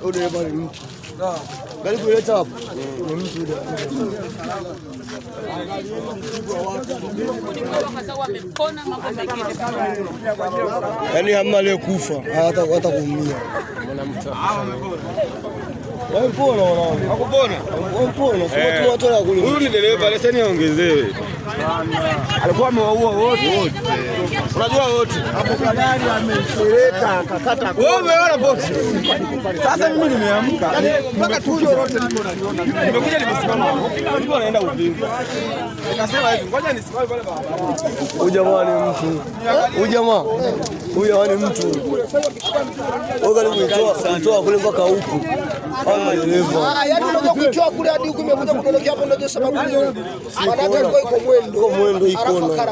Udereva ni mtu. Gari kuleta hapo ni mtu. Yaani hamna aliyekufa hata kuumia. Mpona wanaona. Hakupona. Mpona. Sio watu wala kule. Huyu ni dereva leseni aongezewe. Alikuwa amewaua wote. Unajua wote. Hapo gari amesereka akakata. Wewe umeona box. Sasa mimi nimeamka. Mpaka tukio lote niko naliona. Nimekuja nimesimama hapo. Nilikuwa naenda Uvinza. Nikasema hivi, ngoja nisimame pale baba. Huyu jamaa ni mtu. Huyu ni mtu. Oga kuitoa kule mpaka huku. Yaani unajua kuitoa kule hadi huku imekuja kudondokea hapo ndio sababu hiyo. Maana yake iko mwendo iko na.